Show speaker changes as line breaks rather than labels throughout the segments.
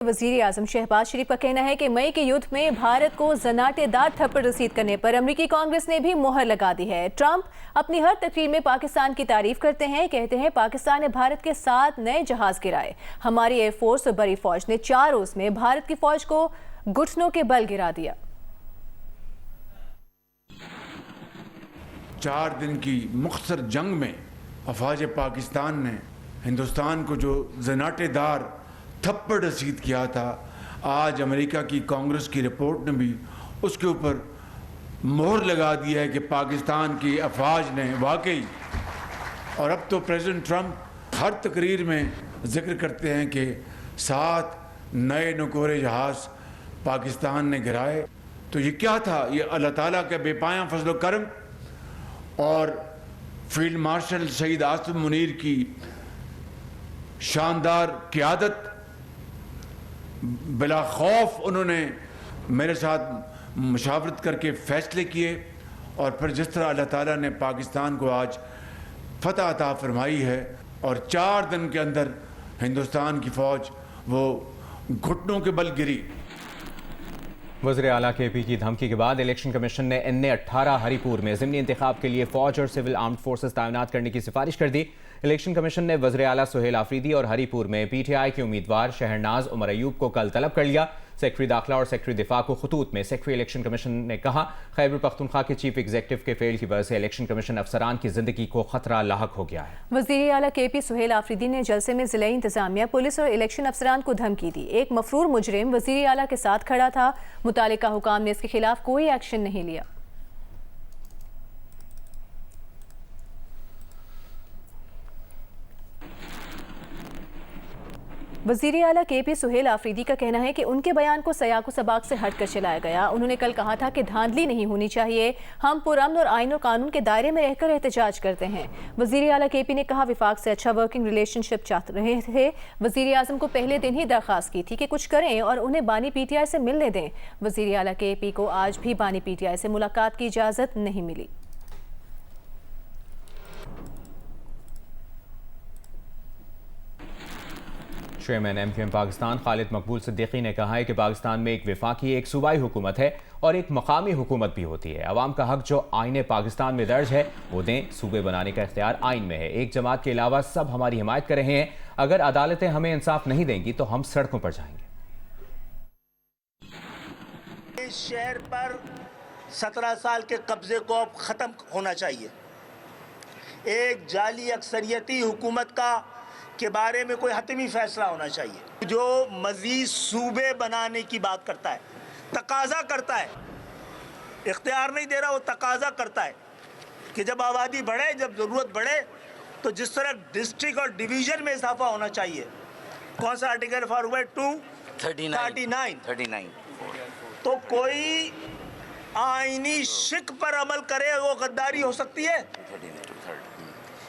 वज़ीर आज़म शहबाज शरीफ का कहना है कि मई के युद्ध में भारत को जनाटेदार थप्पड़ रसीद करने पर अमेरिकी कांग्रेस ने भी मोहर लगा दी है। ट्रंप अपनी हर तकरीर में पाकिस्तान की तारीफ करते हैं, कहते हैं पाकिस्तान ने भारत के 7 नए जहाज गिराए। हमारी एयरफोर्स और बड़ी फौज ने 4 रोज में भारत की फौज को घुटनों के बल गिरा दिया।
4 दिन की मुख्तसर जंग में अफवाज पाकिस्तान ने हिंदुस्तान को जो जनाटेदार थप्पड़ रसीद किया था, आज अमेरिका की कांग्रेस की रिपोर्ट ने भी उसके ऊपर मोहर लगा दी है कि पाकिस्तान की अफवाज ने वाकई। और अब तो प्रेसिडेंट ट्रंप हर तकरीर में जिक्र करते हैं कि 7 नए नकोरे जहाज़ पाकिस्तान ने गिराए। तो ये क्या था? ये अल्लाह ताला का बेपाया फजल करम और फील्ड मार्शल शहीद आसिफ मुनीर की शानदार क़ियादत। बिला खौफ उन्होंने मेरे साथ मुशावरत करके फ़ैसले किए और फिर जिस तरह अल्लाह ताला ने पाकिस्तान को आज फतह अता फरमाई है और 4 दिन के अंदर हिंदुस्तान की फ़ौज वो घुटनों के बल गिरी।
वज़ीर आला KP की धमकी के बाद इलेक्शन कमीशन ने NA-18 हरीपुर में ज़िमनी इंतखाब के लिए फ़ौज और सिविल आर्म्ड फोर्सेस तैनात करने की सिफारिश कर दी। इलेक्शन कमीशन ने वज़ीर आला सुहेल आफरीदी और हरीपुर में PTI के उम्मीदवार शहरनाज उमर अयूब को कल तलब कर लिया। सेक्रेटरी दाखिला और सेक्रेटरी दिफा को खतूत में सेक्रेटरी इलेक्शन कमीशन ने कहा, खैबर पख्तूनख्वा के चीफ एग्जीक्यूटिव के फेल की वजह से इलेक्शन कमीशन अफसरान की जिंदगी को खतरा लाहक हो गया है।
वज़ीर आला KP सुहेल आफरीदी ने जलसे में ज़िला इंतजामिया, पुलिस और इलेक्शन अफसरान को धमकी दी। एक मफरूर मुजरिम वज़ीर आला के साथ खड़ा था, मुतालिका हुकाम ने इसके खिलाफ कोई एक्शन नहीं लिया। वज़ीर आला KP सुहेल आफरीदी का कहना है कि उनके बयान को सयाको सबाक से हटकर चलाया गया। उन्होंने कल कहा था कि धांधली नहीं होनी चाहिए, हम पुरअमन और आइन और कानून के दायरे में रहकर एहतजाज करते हैं। वज़ीर आला KP ने कहा विफाक से अच्छा वर्किंग रिलेशनशिप चाहते रहे थे। वज़ीर आज़म को पहले दिन ही दरख्वास्त की थी कि कुछ करें और उन्हें बानी PTI से मिलने दें। वज़ीर आला KP को आज भी बानी PTI से मुलाकात की इजाज़त नहीं मिली।
चेयरमैन MQM पाकिस्तान खालिद मकबूल सिद्दीकी ने कहा है कि पाकिस्तान में एक वफाकी, एक सूबाई हुकूमत है और एक मकामी हुकूमत भी होती है। अवाम का हक जो आईने पाकिस्तान में दर्ज है वो दें। सूबे बनाने का इख्तियार आइन में है। एक जमात के अलावा सब हमारी हिमायत कर रहे हैं। अगर अदालतें हमें इंसाफ नहीं देंगी तो हम सड़कों पर जाएंगे।
इस शहर पर 17 साल के कब्जे को अब ख़त्म होना चाहिए। एक जाली अक्सरियती हुकूमत का के बारे में कोई हतमी फैसला होना चाहिए। जो मज़ीद सूबे बनाने की बात करता है, तकाजा करता है, इख्तियार नहीं दे रहा, वो तकाजा करता है कि जब आबादी बढ़े, जब ज़रूरत बढ़े तो जिस तरह डिस्ट्रिक्ट और डिवीज़न में इजाफा होना चाहिए। कौन सा आर्टिकल फॉर हुआ? 239। तो कोई आईनी शिक पर अमल करे वो गद्दारी हो सकती है।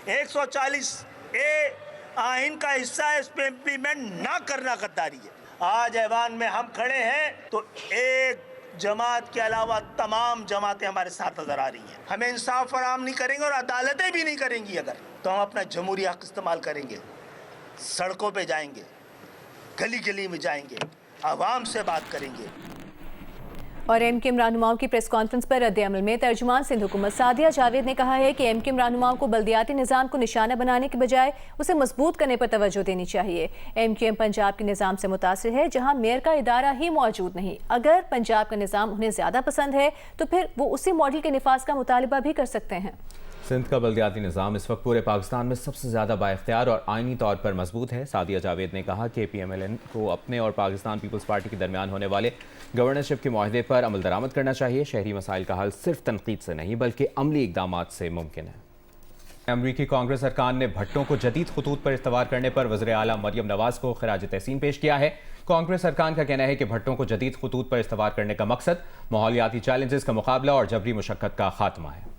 140A आइन का हिस्सा है, इस पे इम्प्लीमेंट ना करना गद्दारी है। आज ऐवान में हम खड़े हैं तो एक जमात के अलावा तमाम जमातें हमारे साथ नजर आ रही हैं। हमें इंसाफ फराहम नहीं करेंगे और अदालतें भी नहीं करेंगी अगर, तो हम अपना जमहूरी हक इस्तेमाल करेंगे, सड़कों पे जाएंगे, गली गली में जाएंगे, आवाम से बात करेंगे।
और MQM रहनुमाओं की प्रेस कॉन्फ्रेंस पर रद्द-ए-अमल में तर्जुमान सिंध हुकूमत सादिया जावेद ने कहा है कि MQM रहनुमाओं को बल्दियाती निज़ाम को निशाना बनाने के बजाय उसे मजबूत करने पर तवज्जो देनी चाहिए। MQM पंजाब के निज़ाम से मुतासिर है जहां मेयर का इदारा ही मौजूद नहीं। अगर पंजाब का निज़ाम उन्हें ज़्यादा पसंद है तो फिर वो उसी मॉडल के निफाज का मुतालबा भी कर सकते हैं।
सिंध का बल्दियाती निज़ाम इस वक्त पूरे पाकिस्तान में सबसे ज़्यादा बाइख्तियार और आइनी तौर पर मजबूत है। सादिया जावेद ने कहा कि PMLN को अपने और पाकिस्तान पीपल्स पार्टी के दरमियान होने वाले गवर्नरशिप के माहदे पर अमल दरामद करना चाहिए। शहरी मसाइल का हल सिर्फ तनकीद से नहीं बल्कि अमली इकदाम से मुमकिन है। अमरीकी कांग्रेस अरकान ने भट्टों को जदीद खतूत पर इस्तवार करने पर वज़ीर आला मरियम नवाज को खिराज तहसीन पेश किया है। कांग्रेस अरकान का कहना है कि भट्टों को जदीद खतूत पर इस्तवार करने का मकसद माहौलियाती चैलेंजेस का मुकाबला और जबरी मुशक्कत का खात्मा है।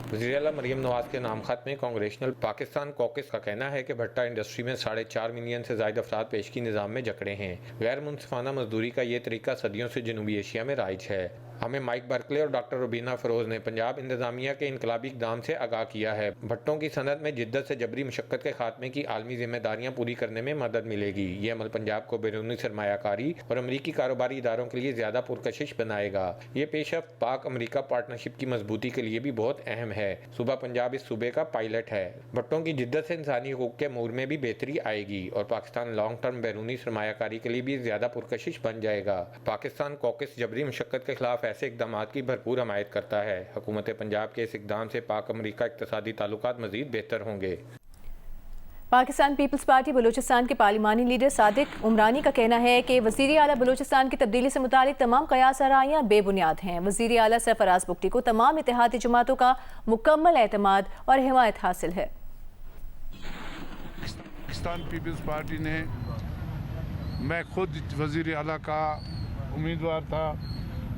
वज़ीर आला मरियम नवाज के नाम खत में कांग्रेशनल पाकिस्तान कॉकस का कहना है कि भट्टा इंडस्ट्री में 4.5 मिलियन से ज़ायद अफराद पेशगी निज़ाम में जकड़े हैं। गैर मुनसिफाना मजदूरी का ये तरीका सदियों से जनूबी एशिया में राइज है। हमें माइक बर्कले और डॉक्टर रुबीना फरोज ने पंजाब इंतजामिया के इनकलाबी इक़दाम से आगाह किया है। भट्टों की सनत में जिद्दत से जबरी मुशक्क़त के खात्मे की आलमी जिम्मेदारियां पूरी करने में मदद मिलेगी। ये अमल पंजाब को बैरूनी सरमायाकारी और अमरीकी कारोबारी इदारों के लिए ज़्यादा पुरकशिश बनाएगा। ये पेशरफ्त पाक अमरीका पार्टनरशिप की मजबूती के लिए भी बहुत अहम है। सूबा पंजाब इस सूबे का पायलट है। भट्टों की जिद्दत से इंसानी हुकूक के अमूर में भी बेहतरी आएगी और पाकिस्तान लॉन्ग टर्म बैरूनी सरमायाकारी के लिए भी ज़्यादा पुरकशिश बन जाएगा। पाकिस्तान कॉकस जबरी मुशक्क़त के खिलाफ ऐसे इक़दाम की भरपूर हमायत करता है। हुकूमत पंजाब के इस इक़दाम से पाक अमरीका इक़्तिसादी ताल्लुकात मज़ीद बेहतर होंगे।
पाकिस्तान पीपल्स पार्टी बलूचिस्तान के पार्लिमानी लीडर सादिक उमरानी का कहना है कि वज़ीर आला बलूचिस्तान की तब्दीली से मुतालिक तमाम कयास आराइयाँ बेबुनियाद हैं। वज़ीर आला सरफराज बुगटी को तमाम इत्तेहादी जमातों का मुकम्मल एतमाद और हिमायत हासिल है।
पाकिस्तान पीपल्स पार्टी ने, मैं खुद वज़ीर आला का उम्मीदवार था।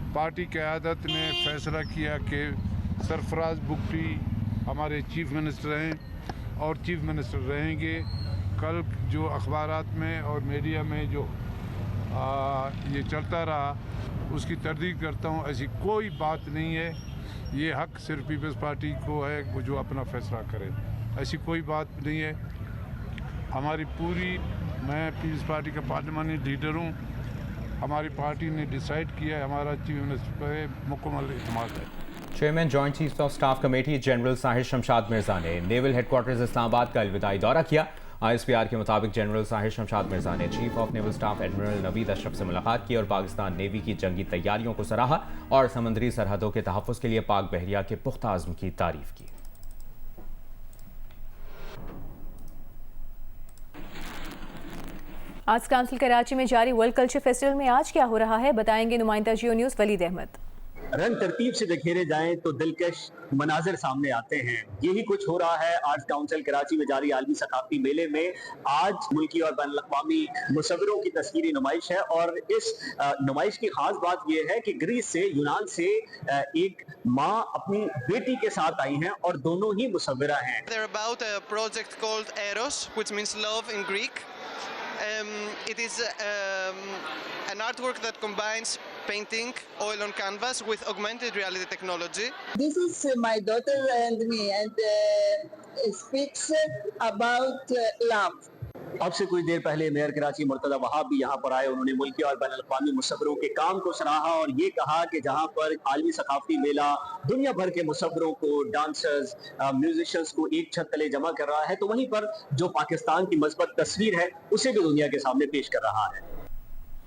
पार्टी क़यादत ने फैसला किया कि सरफराज बुगटी हमारे चीफ मिनिस्टर हैं और चीफ मिनिस्टर रहेंगे। कल जो अखबारात में और मीडिया में जो ये चलता रहा उसकी तरदीद करता हूँ। ऐसी कोई बात नहीं है। ये हक़ सिर्फ पीपल्स पार्टी को है वो जो अपना फ़ैसला करे। ऐसी कोई बात नहीं है। हमारी पूरी, मैं पीपल्स पार्टी का पार्लिमानी लीडर हूँ। हमारी पार्टी ने डिसाइड किया है, हमारा चीफ मिनिस्टर पर मुकम्मल इत्मीनान है।
Chairman joint chief of staff committee general Sahir Shamshad Mirza ने नेवल हेडक्वार्टर्स इस्लामाबाद का अलविदाई दौरा किया। ISPR के मुताबिक जनरल साहिर शमशाद मिर्जा ने chief of naval staff admiral Naveed Ashraf से मुलाकात की और पाकिस्तान नेवी की जंगी तैयारियों को सराहा और समंदरी सरहदों के तहफ़्फ़ुज़ के लिए पाक बहरिया के पुख्ता अज़्म की तारीफ की।
आर्ट्स काउंसिल कराची में जारी वर्ल्ड कल्चर फेस्टिवल में आज क्या हो रहा है, बताएंगे नुमाइंदा जियो न्यूज़ वलीद अहमद।
रंग तरतीब से जखेरे जाएं तो दिलकश मनाजिर सामने आते हैं। यही कुछ हो रहा है आर्ट्स काउंसिल कराची में जारी आलमी सकाफती मेले में। आज मुल्की और बैनुल अक़वामी मुसव्विरों की तस्वीरी नुमाइश है और इस नुमाइश की खास बात यह है कि ग्रीस से, यूनान से एक माँ अपनी बेटी के साथ आई हैं और दोनों ही मुसव्विरा हैं।
They're about a project called Eros, which means love in Greek. It is an artwork that combines painting, oil on canvas with augmented reality technology.
This is my daughter and me, and it speaks about love.
अब से कुछ देर पहले mayor Karachi Murtaza Wahab भी यहाँ पर आए। उन्होंने मुल्की और बैनुल अक़वामी मुसव्विरों के काम को सराहा और ये कहा कि जहाँ पर आलमी सकाफती मेला दुनिया भर के मुसव्विरों को, डांसर्स, म्यूजिशियंस को एक छत तले जमा कर रहा है, तो वहीं पर जो पाकिस्तान की मस्बत तस्वीर है उसे भी दुनिया के सामने पेश कर रहा है।